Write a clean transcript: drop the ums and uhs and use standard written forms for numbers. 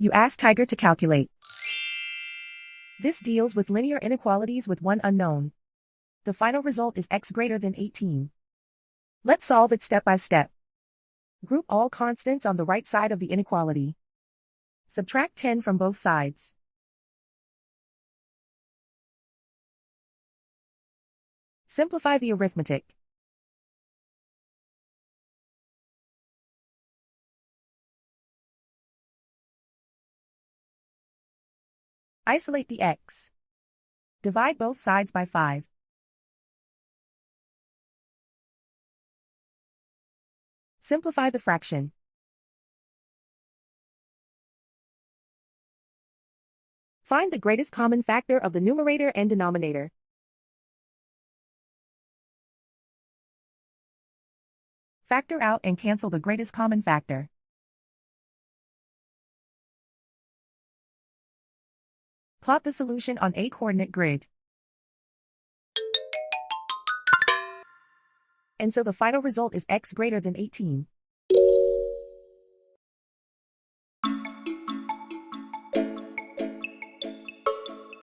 You ask Tiger to calculate. This deals with linear inequalities with one unknown. The final result is x greater than 18. Let's solve it step by step. Group all constants on the right side of the inequality. Subtract 10 from both sides. Simplify the arithmetic. Isolate the x. Divide both sides by 5. Simplify the fraction. Find the greatest common factor of the numerator and denominator. Factor out and cancel the greatest common factor. Plot the solution on a coordinate grid. And so the final result is x greater than 18.